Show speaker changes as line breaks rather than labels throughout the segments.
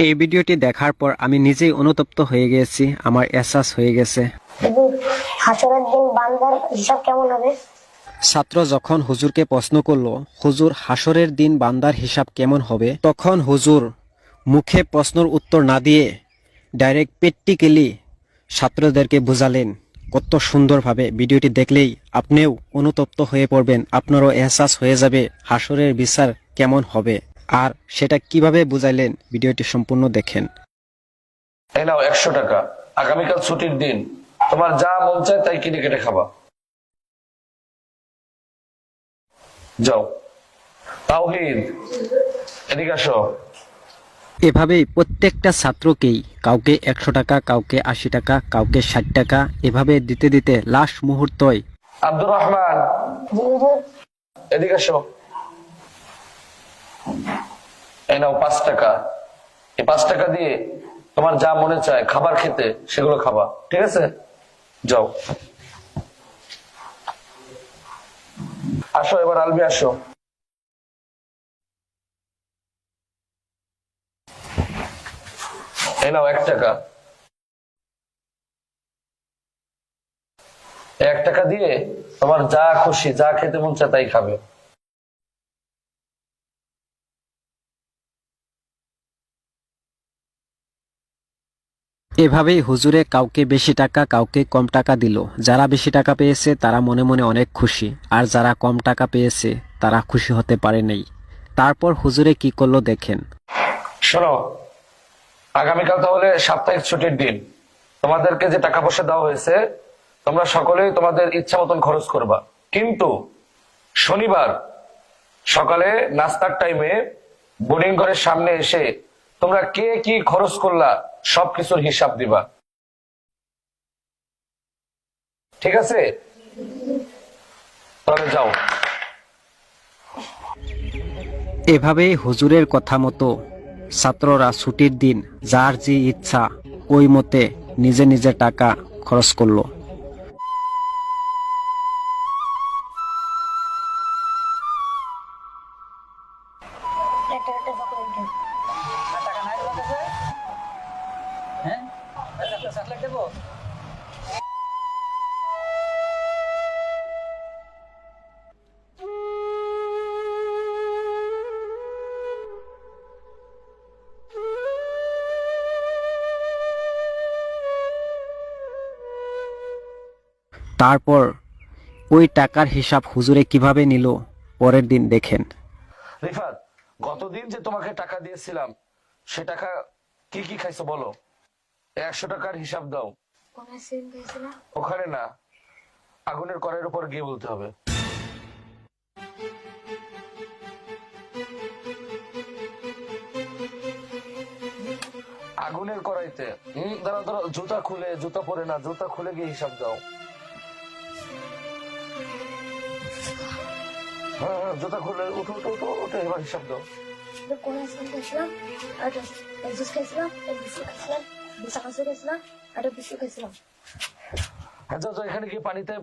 এই ভিডিওটি দেখার পর আমি নিজেই অনুতপ্ত হয়ে গেছি, আমার এহসাস হয়ে গেছে।
হাসরের দিন বান্দার হিসাব কেমন হবে?
ছাত্র যখন হুজুরকে প্রশ্ন করলো, হুজুর হাসরের দিন বান্দার হিসাব কেমন হবে, তখন হুজুর মুখে প্রশ্নের উত্তর না দিয়ে ডাইরেক্ট প্র্যাকটিক্যালি ছাত্রদেরকে বোঝালেন কত সুন্দরভাবে। ভিডিওটি দেখলেই আপনিও অনুতপ্ত হয়ে পড়বেন, আপনারও এহসাস হয়ে যাবে হাসরের বিচার কেমন হবে। আর সেটা কিভাবে বুঝাইলেন ভিডিওটি সম্পূর্ণ দেখেন।
এই নাও 100 টাকা, আগামীকাল ছুটির দিন, তোমার যা মন চায় তাই কিনে কেটে খাবা। যাও। তাওহীদ, এদিকে আসো।
এভাবেই প্রত্যেকটা ছাত্রকেই কাউকে 100 টাকা, কাউকে 80 টাকা, কাউকে 60 টাকা এভাবে দিতে দিতে লাস্ট মুহূর্তয়
আব্দুর রহমান, এদিকে আসো। এই নাও 5 টাকা। এই 5 টাকা দিয়ে তোমার যা মনে চায় খাবার খেতে সেগুলো খাবা, ঠিক আছে? যাও। আসো এবার আলবি, আসো। এই নাও 1 টাকা। 1 টাকা দিয়ে তোমার যা খুশি, যা খেতে মন চায় তাই খাবে।
এভাবেই হুজুরে কাউকে বেশি টাকা, কাউকে কম টাকা দিল। যারা বেশি টাকা পেয়েছে তারা মনে মনে অনেক খুশি, আর যারা কম টাকা পেয়েছে তারা খুশি হতে পারে নাই। তারপর হুজুরে কি করলো দেখেন।
শোনো, আগামীকাল তাহলে সাপ্তাহিক ছুটির দিন, তোমাদেরকে যে টাকা পয়সা দেওয়া হয়েছে তোমরা সকলেই তোমাদের ইচ্ছা মতন খরচ করবা, কিন্তু শনিবার সকালে নাস্তার টাইমে বোর্ডিং ঘরের সামনে এসে তোমরা কে কি খরচ করলা সবকিছুর হিসাব দিবা, ঠিক আছে? তাহলে যাও।
এভাবেই হুজুরের কথা মতো ছাত্ররা ছুটির দিন যার যে ইচ্ছা ওই মতে নিজে নিজে টাকা খরচ করলো। তারপর ওই টাকার হিসাব হুজুরে কিভাবে নিল পরের দিন দেখেন।
রিফাত, গতদিন যে তোমাকে টাকা দিয়েছিলাম সে টাকা কি কি খাইছো বলো? 100 টাকার হিসাব দাও। ওখানে না, আগুনের কড়াইয়ের উপর গিয়ে বলতে হবে। আগুনের কড়াইতে। দাঁড়া দাঁড়া, জুতা খুলে, জুতা পরে না, জুতা খুলে গিয়ে হিসাব দাও। হ্যাঁ হ্যাঁ, জুতা খুলে উঠো উঠো উঠো উঠে এবার হিসাব দাও। হ্যাঁ যাও যাও, এখানে গিয়ে পানিতে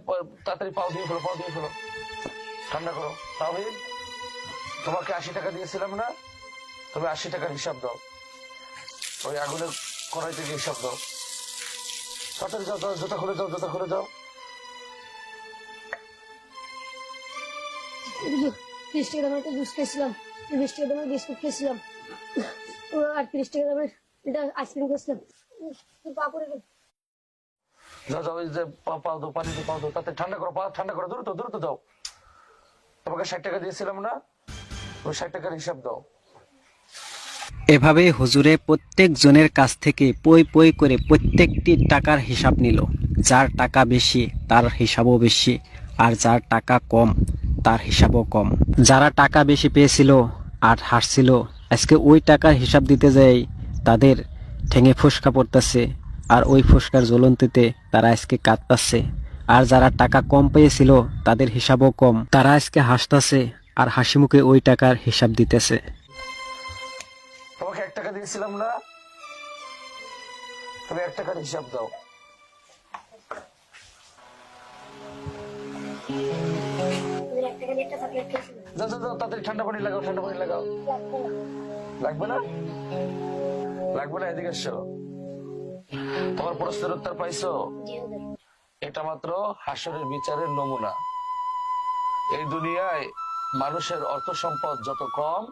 তাড়াতাড়ি পাও দিয়ে ফেলো, পাও দিয়ে ফেলো, ঠান্ডা করো। তাওহীদ, তোমাকে 80 টাকা দিয়েছিলাম না, তুমি 80 টাকার হিসাব দাও। ওই আগুনের কড়াই থেকে হিসাব দাও। তাড়াতাড়ি যাও, যাও, জুতা খুলে যাও, জুতা খুলে যাও।
30 টাকা দামের একটা জুস খেয়েছিলাম, 20 টাকা দামের বিস্কুট খেয়েছিলাম, আর 30 টাকা দামের এটা আইসক্রিম খেয়েছিলাম।
যাও যাও, ওই যে পাও দাও, পানি দিয়ে পাও দাও, তাতে ঠান্ডা করো, পা ঠান্ডা করো, দ্রুত দ্রুত যাও। তোমাকে 60 টাকা দিয়েছিলাম না, ওই 60 টাকার হিসাব দাও।
এভাবেই হুজুরে প্রত্যেক জনের কাছ থেকে পই পই করে প্রত্যেকটি টাকার হিসাব নিল। যার টাকা বেশি তার হিসাবও বেশি, আর যার টাকা কম তার হিসাবও কম। যারা টাকা বেশি পেয়েছিল আর হারছিল, আজকে ওই টাকার হিসাব দিতে যাই তাদের ঠেঙে ফোসকা পড়তেছে, আর ওই ফোসকার জ্বলন্তিতে তারা আজকে কাঁদতেছে। আর যারা টাকা কম পেয়েছিল তাদের হিসাবও কম, তারা আজকে হাসতেছে আর হাসি মুখে ওই টাকার হিসাব দিতেছে।
তোমাকে 1 টাকা দিয়েছিলাম না, তুমি 1 টাকার হিসাব দাও। যাও যাও যাও, তাড়াতাড়ি ঠান্ডা পানি লাগাও, ঠান্ডা পানি লাগাও। লাগবে না? লাগবে না, এদিকে এসো। তোমার প্রশ্নের উত্তর পাইছো?
জি হুজুর।
এটা মাত্র হাসরের বিচারের নমুনা। এই দুনিয়ায় মানুষের অর্থ সম্পদ যত কম,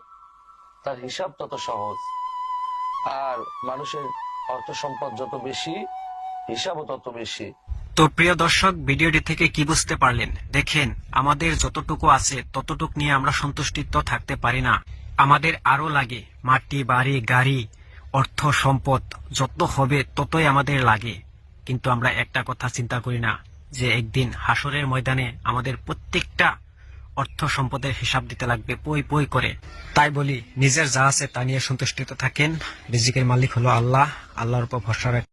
তার হিসাব তত সহজ। আর মানুষের অর্থ সম্পদ যত বেশি, হিসাবও তত বেশি।
তো প্রিয় দর্শক, ভিডিওটি থেকে কি বুঝতে পারলেন? দেখেন, আমাদের যতটুকু আছে ততটুকু নিয়ে আমরা সন্তুষ্টিত থাকতে পারি না। আমাদের আরো লাগে, মাটি, বাড়ি, গাড়ি, অর্থ সম্পদ যত হবে ততই আমাদের লাগে। কিন্তু আমরা একটা কথা চিন্তা করি না, যে একদিন হাসরের ময়দানে আমাদের প্রত্যেকটা অর্থ সম্পদের হিসাব দিতে লাগবে পই পই করে। তাই বলি, নিজের যা আছে তা নিয়ে সন্তুষ্টিত থাকেন। রিজিকের মালিক হলো আল্লাহ, আল্লাহর উপর ভরসা রাখেন।